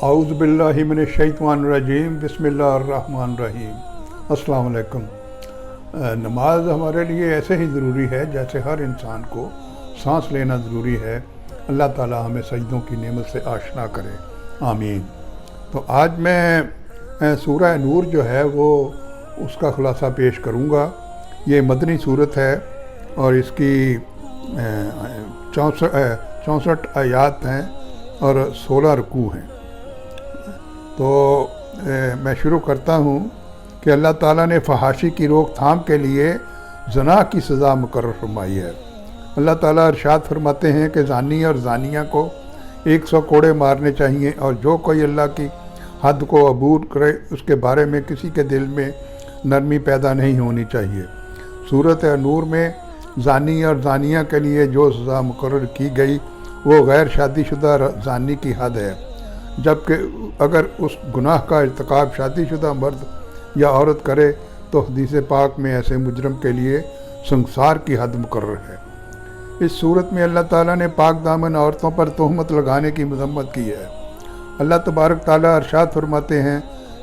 اعوذ باللہ من الشیطان الرجیم بسم اللہ الرحمن الرحیم۔ السلام علیکم۔ نماز ہمارے لیے ایسے ہی ضروری ہے جیسے ہر انسان کو سانس لینا ضروری ہے۔ اللہ تعالی ہمیں سجدوں کی نعمت سے آشنا کرے، آمین۔ تو آج میں سورہ نور جو ہے وہ اس کا خلاصہ پیش کروں گا۔ یہ مدنی صورت ہے اور اس کی 64 آیات ہیں اور 16 رکوع ہیں۔ تو میں شروع کرتا ہوں کہ اللہ تعالیٰ نے فحاشی کی روک تھام کے لیے زنا کی سزا مقرر فرمائی ہے۔ اللہ تعالیٰ ارشاد فرماتے ہیں کہ زانی اور زانیہ کو 100 کوڑے مارنے چاہیے، اور جو کوئی اللہ کی حد کو عبور کرے اس کے بارے میں کسی کے دل میں نرمی پیدا نہیں ہونی چاہیے۔ سورۃ نور میں زانی اور زانیہ کے لیے جو سزا مقرر کی گئی وہ غیر شادی شدہ زانی کی حد ہے، جبکہ اگر اس گناہ کا ارتکاب شادی شدہ مرد یا عورت کرے تو حدیث پاک میں ایسے مجرم کے لیے سنگسار کی حد مقرر ہے۔ اس صورت میں اللہ تعالیٰ نے پاک دامن عورتوں پر تہمت لگانے کی مذمت کی ہے۔ اللہ تبارک تعالیٰ ارشاد فرماتے ہیں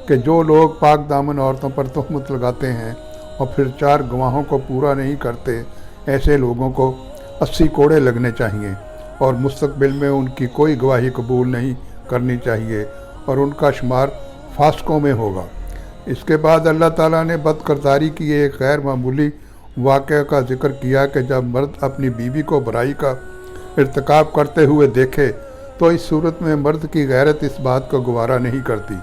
کہ جو لوگ پاک دامن عورتوں پر تہمت لگاتے ہیں اور پھر 4 گواہوں کو پورا نہیں کرتے، ایسے لوگوں کو 80 کوڑے لگنے چاہیے اور مستقبل میں ان کی کوئی گواہی قبول نہیں کرنی چاہیے، اور ان کا شمار فاسقوں میں ہوگا۔ اس کے بعد اللہ تعالیٰ نے بد کرداری کی ایک غیر معمولی واقعہ کا ذکر کیا کہ جب مرد اپنی بیوی کو برائی کا ارتکاب کرتے ہوئے دیکھے تو اس صورت میں مرد کی غیرت اس بات کو گوارا نہیں کرتی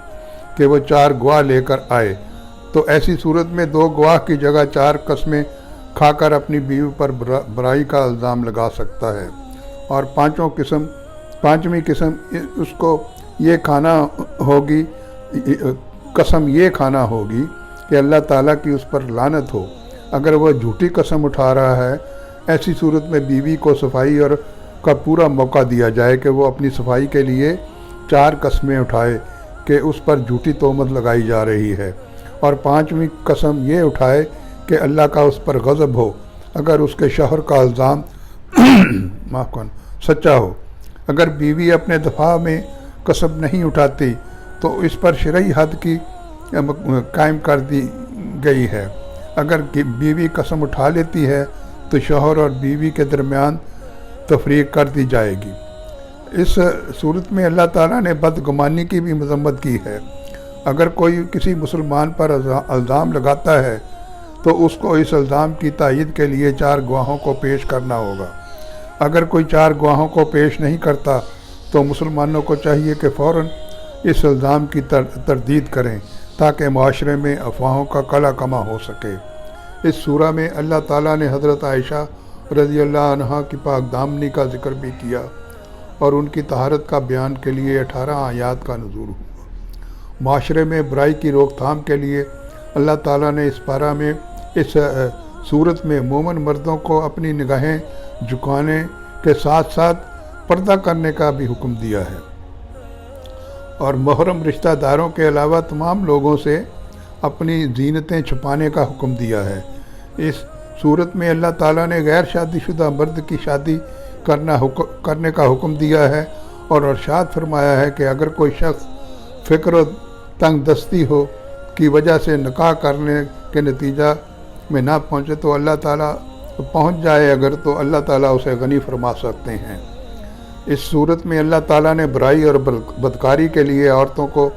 کہ وہ 4 گواہ لے کر آئے، تو ایسی صورت میں 2 گواہ کی جگہ 4 قسمیں کھا کر اپنی بیوی پر برائی کا الزام لگا سکتا ہے، اور پانچویں قسم اس کو یہ کھانا ہوگی، قسم یہ کھانا ہوگی کہ اللہ تعالیٰ کی اس پر لعنت ہو اگر وہ جھوٹی قسم اٹھا رہا ہے۔ ایسی صورت میں بیوی کو صفائی اور کا پورا موقع دیا جائے کہ وہ اپنی صفائی کے لیے 4 قسمیں اٹھائے کہ اس پر جھوٹی تہمت لگائی جا رہی ہے، اور 5ویں قسم یہ اٹھائے کہ اللہ کا اس پر غضب ہو اگر اس کے شوہر کا الزام سچا ہو۔ اگر بیوی اپنے دفاع میں قسم نہیں اٹھاتی تو اس پر شرعی حد کی قائم کر دی گئی ہے۔ اگر بیوی قسم اٹھا لیتی ہے تو شوہر اور بیوی کے درمیان تفریق کر دی جائے گی۔ اس صورت میں اللہ تعالیٰ نے بدگمانی کی بھی مذمت کی ہے۔ اگر کوئی کسی مسلمان پر الزام لگاتا ہے تو اس کو اس الزام کی تائید کے لیے 4 گواہوں کو پیش کرنا ہوگا۔ اگر کوئی 4 گواہوں کو پیش نہیں کرتا تو مسلمانوں کو چاہیے کہ فوراً اس الزام کی تردید کریں تاکہ معاشرے میں افواہوں کا کلا کما ہو سکے۔ اس سورہ میں اللہ تعالیٰ نے حضرت عائشہ رضی اللہ عنہا کی پاک دامنی کا ذکر بھی کیا اور ان کی طہارت کا بیان کے لیے 18 آیات کا نزول ہوا۔ معاشرے میں برائی کی روک تھام کے لیے اللہ تعالیٰ نے اس صورت میں مومن مردوں کو اپنی نگاہیں جھکانے کے ساتھ ساتھ پردہ کرنے کا بھی حکم دیا ہے، اور محرم رشتہ داروں کے علاوہ تمام لوگوں سے اپنی زینتیں چھپانے کا حکم دیا ہے۔ اس صورت میں اللہ تعالیٰ نے غیر شادی شدہ مرد کی شادی کرنے کا حکم دیا ہے، اور ارشاد فرمایا ہے کہ اگر کوئی شخص فکر و تنگ دستی کی وجہ سے نکاح کرنے کے نتیجہ میں نہ پہنچے تو اللہ تعالیٰ پہنچ جائے اگر تو اللہ تعالیٰ اسے غنی فرما سکتے ہیں۔ اس صورت میں اللہ تعالیٰ نے برائی اور بدکاری کے لیے عورتوں کو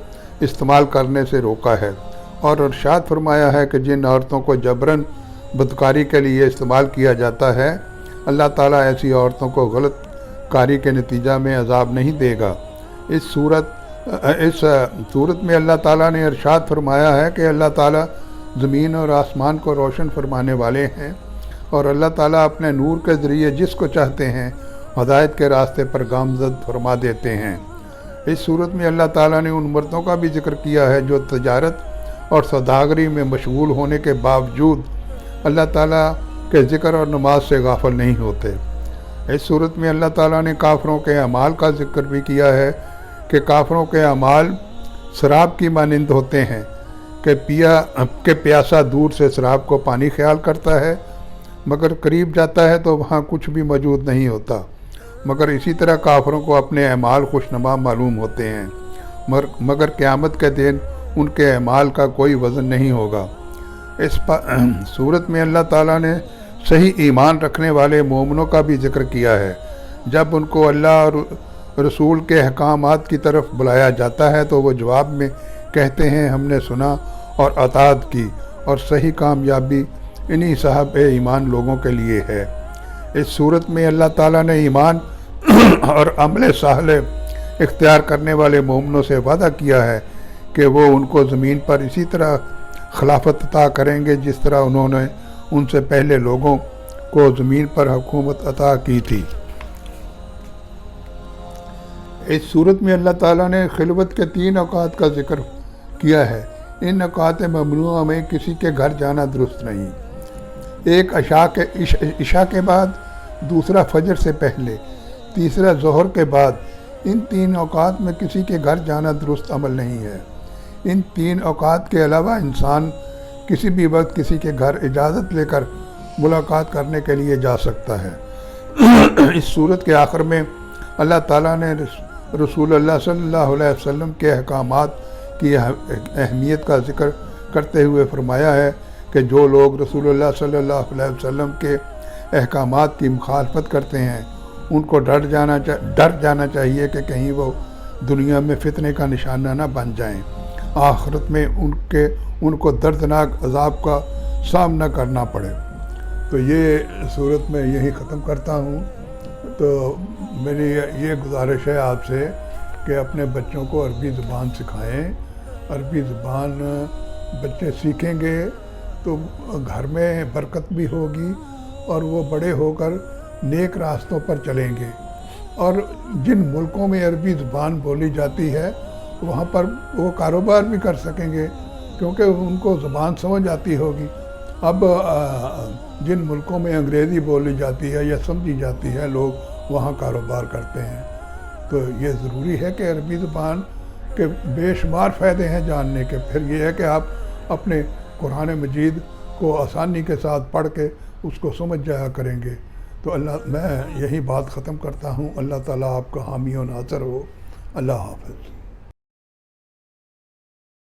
استعمال کرنے سے روکا ہے، اور ارشاد فرمایا ہے کہ جن عورتوں کو جبراً بدکاری کے لیے استعمال کیا جاتا ہے اللہ تعالیٰ ایسی عورتوں کو غلط کاری کے نتیجہ میں عذاب نہیں دے گا۔ اس صورت میں اللہ تعالیٰ نے ارشاد فرمایا ہے کہ اللہ تعالیٰ زمین اور آسمان کو روشن فرمانے والے ہیں، اور اللہ تعالیٰ اپنے نور کے ذریعے جس کو چاہتے ہیں ہدایت کے راستے پر گامزد فرما دیتے ہیں۔ اس صورت میں اللہ تعالیٰ نے ان مردوں کا بھی ذکر کیا ہے جو تجارت اور سوداگری میں مشغول ہونے کے باوجود اللہ تعالیٰ کے ذکر اور نماز سے غافل نہیں ہوتے۔ اس صورت میں اللہ تعالیٰ نے کافروں کے اعمال کا ذکر بھی کیا ہے کہ کافروں کے اعمال شراب کی مانند ہوتے ہیں کہ پیاسا دور سے شراب کو پانی خیال کرتا ہے، مگر قریب جاتا ہے تو وہاں کچھ بھی موجود نہیں ہوتا۔ مگر اسی طرح کافروں کو اپنے اعمال خوشنما معلوم ہوتے ہیں، مگر قیامت کے دن ان کے اعمال کا کوئی وزن نہیں ہوگا۔ اس صورت میں اللہ تعالیٰ نے صحیح ایمان رکھنے والے مومنوں کا بھی ذکر کیا ہے۔ جب ان کو اللہ اور رسول کے احکامات کی طرف بلایا جاتا ہے تو وہ جواب میں کہتے ہیں ہم نے سنا اور اطاعت کی، اور صحیح کامیابی انہی صاحب ایمان لوگوں کے لیے ہے۔ اس صورت میں اللہ تعالیٰ نے ایمان اور عمل صالح اختیار کرنے والے مومنوں سے وعدہ کیا ہے کہ وہ ان کو زمین پر اسی طرح خلافت عطا کریں گے جس طرح انہوں نے ان سے پہلے لوگوں کو زمین پر حکومت عطا کی تھی۔ اس صورت میں اللہ تعالیٰ نے خلوت کے 3 اوقات کا ذکر کیا ہے۔ ان اوقات ممنوعہ میں کسی کے گھر جانا درست نہیں۔ ایک عشاء کے بعد، دوسرا فجر سے پہلے، تیسرا ظہر کے بعد۔ ان 3 اوقات میں کسی کے گھر جانا درست عمل نہیں ہے۔ ان 3 اوقات کے علاوہ انسان کسی بھی وقت کسی کے گھر اجازت لے کر ملاقات کرنے کے لیے جا سکتا ہے۔ اس صورت کے آخر میں اللہ تعالیٰ نے رسول اللہ صلی اللہ علیہ وسلم کے احکامات کی اہمیت کا ذکر کرتے ہوئے فرمایا ہے کہ جو لوگ رسول اللہ صلی اللہ علیہ وسلم کے احکامات کی مخالفت کرتے ہیں ان کو ڈر جانا چاہیے کہ کہیں وہ دنیا میں فتنے کا نشانہ نہ بن جائیں، آخرت میں ان کو دردناک عذاب کا سامنا کرنا پڑے۔ تو یہ صورت میں یہی ختم کرتا ہوں۔ تو میری یہ گزارش ہے آپ سے کہ اپنے بچوں کو عربی زبان سکھائیں۔ عربی زبان بچے سیکھیں گے تو گھر میں برکت بھی ہوگی اور وہ بڑے ہو کر نیک راستوں پر چلیں گے، اور جن ملکوں میں عربی زبان بولی جاتی ہے وہاں پر وہ کاروبار بھی کر سکیں گے کیونکہ ان کو زبان سمجھ آتی ہوگی۔ اب جن ملکوں میں انگریزی بولی جاتی ہے یا سمجھی جاتی ہے لوگ وہاں کاروبار کرتے ہیں۔ تو یہ ضروری ہے کہ عربی زبان کے بے شمار فائدے ہیں جاننے کے۔ پھر یہ ہے کہ آپ اپنے قرآن مجید کو آسانی کے ساتھ پڑھ کے اس کو سمجھ جایا کریں گے۔ تو میں یہی بات ختم کرتا ہوں۔ اللہ تعالیٰ آپ کا حامی و ناصر ہو۔ اللہ حافظ۔